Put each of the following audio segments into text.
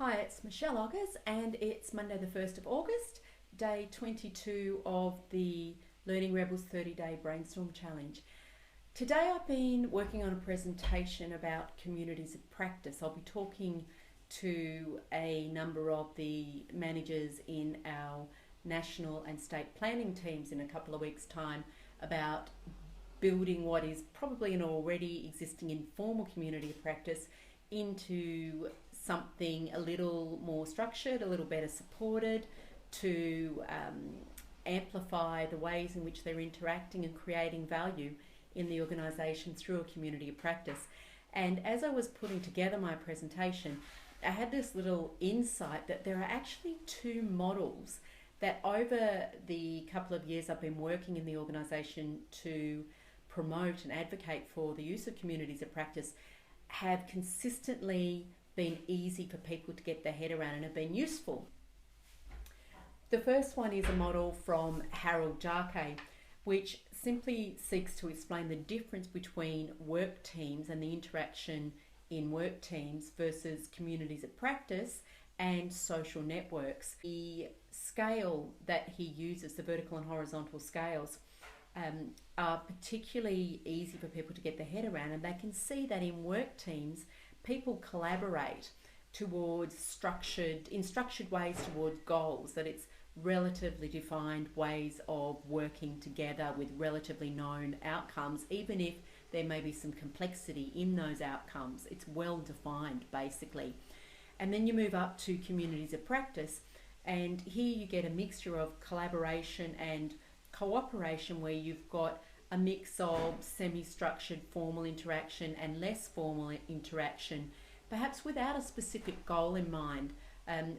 Hi, it's Michelle Oggers and it's Monday the 1st of August, day 22 of the Learning Rebels 30-day Brainstorm Challenge. Today I've been working on a presentation about communities of practice. I'll be talking to a number of the managers in our national and state planning teams in a couple of weeks' time about building what is probably an already existing informal community of practice into something a little more structured, a little better supported, to amplify the ways in which they're interacting and creating value in the organisation through a community of practice. And as I was putting together my presentation, I had this little insight that there are actually two models that over the couple of years I've been working in the organisation to promote and advocate for the use of communities of practice have consistently been easy for people to get their head around and have been useful. The first one is a model from Harold Jarche, which simply seeks to explain the difference between work teams and the interaction in work teams versus communities of practice and social networks. The scale that he uses, the vertical and horizontal scales, are particularly easy for people to get their head around, and they can see that in work teams people collaborate towards structured ways towards goals, that it's relatively defined ways of working together with relatively known outcomes, even if there may be some complexity in those outcomes. It's well defined basically. And then you move up to communities of practice, and here you get a mixture of collaboration and cooperation, where you've got a mix of semi-structured formal interaction and less formal interaction, perhaps without a specific goal in mind,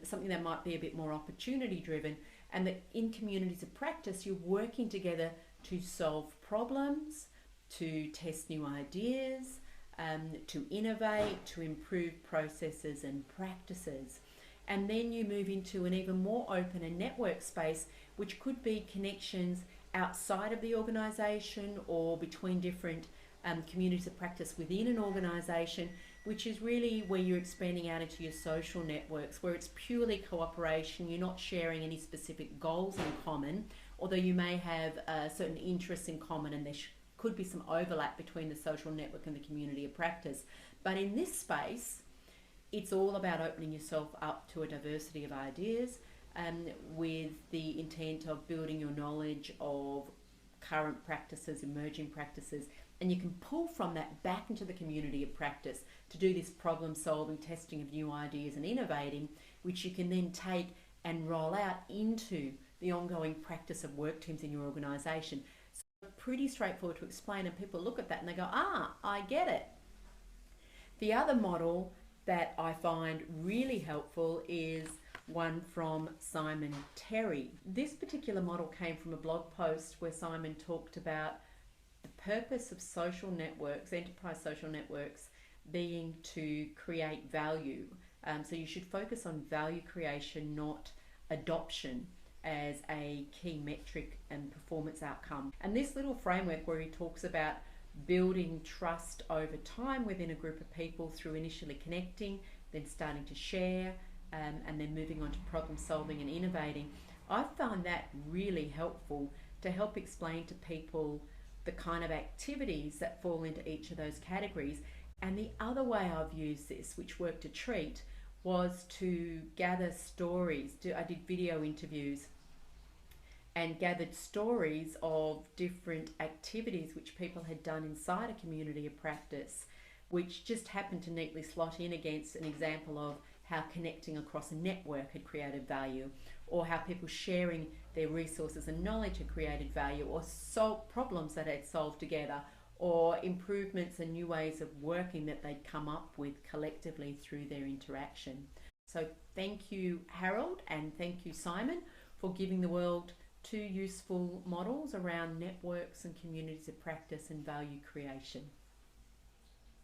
something that might be a bit more opportunity driven, and that in communities of practice you're working together to solve problems, to test new ideas, to innovate, to improve processes and practices. And then you move into an even more open and network space, which could be connections outside of the organisation or between different communities of practice within an organisation, which is really where you're expanding out into your social networks, where it's purely cooperation. You're not sharing any specific goals in common, although you may have certain interests in common, and there could be some overlap between the social network and the community of practice. But in this space, it's all about opening yourself up to a diversity of ideas, with the intent of building your knowledge of current practices, emerging practices, and you can pull from that back into the community of practice to do this problem solving, testing of new ideas and innovating, which you can then take and roll out into the ongoing practice of work teams in your organisation. So pretty straightforward to explain, and people look at that and they go, I get it. The other model that I find really helpful is one from Simon Terry. This particular model came from a blog post where Simon talked about the purpose of social networks, enterprise social networks, being to create value. So you should focus on value creation, not adoption, as a key metric and performance outcome. And this little framework where he talks about building trust over time within a group of people through initially connecting, then starting to share, and then moving on to problem solving and innovating, I found that really helpful to help explain to people the kind of activities that fall into each of those categories. And the other way I've used this, which worked a treat, was to gather stories. I did video interviews and gathered stories of different activities which people had done inside a community of practice, which just happened to neatly slot in against an example of how connecting across a network had created value, or how people sharing their resources and knowledge had created value, or solved problems that had solved together, or improvements and new ways of working that they'd come up with collectively through their interaction. So thank you, Harold, and thank you, Simon, for giving the world two useful models around networks and communities of practice and value creation.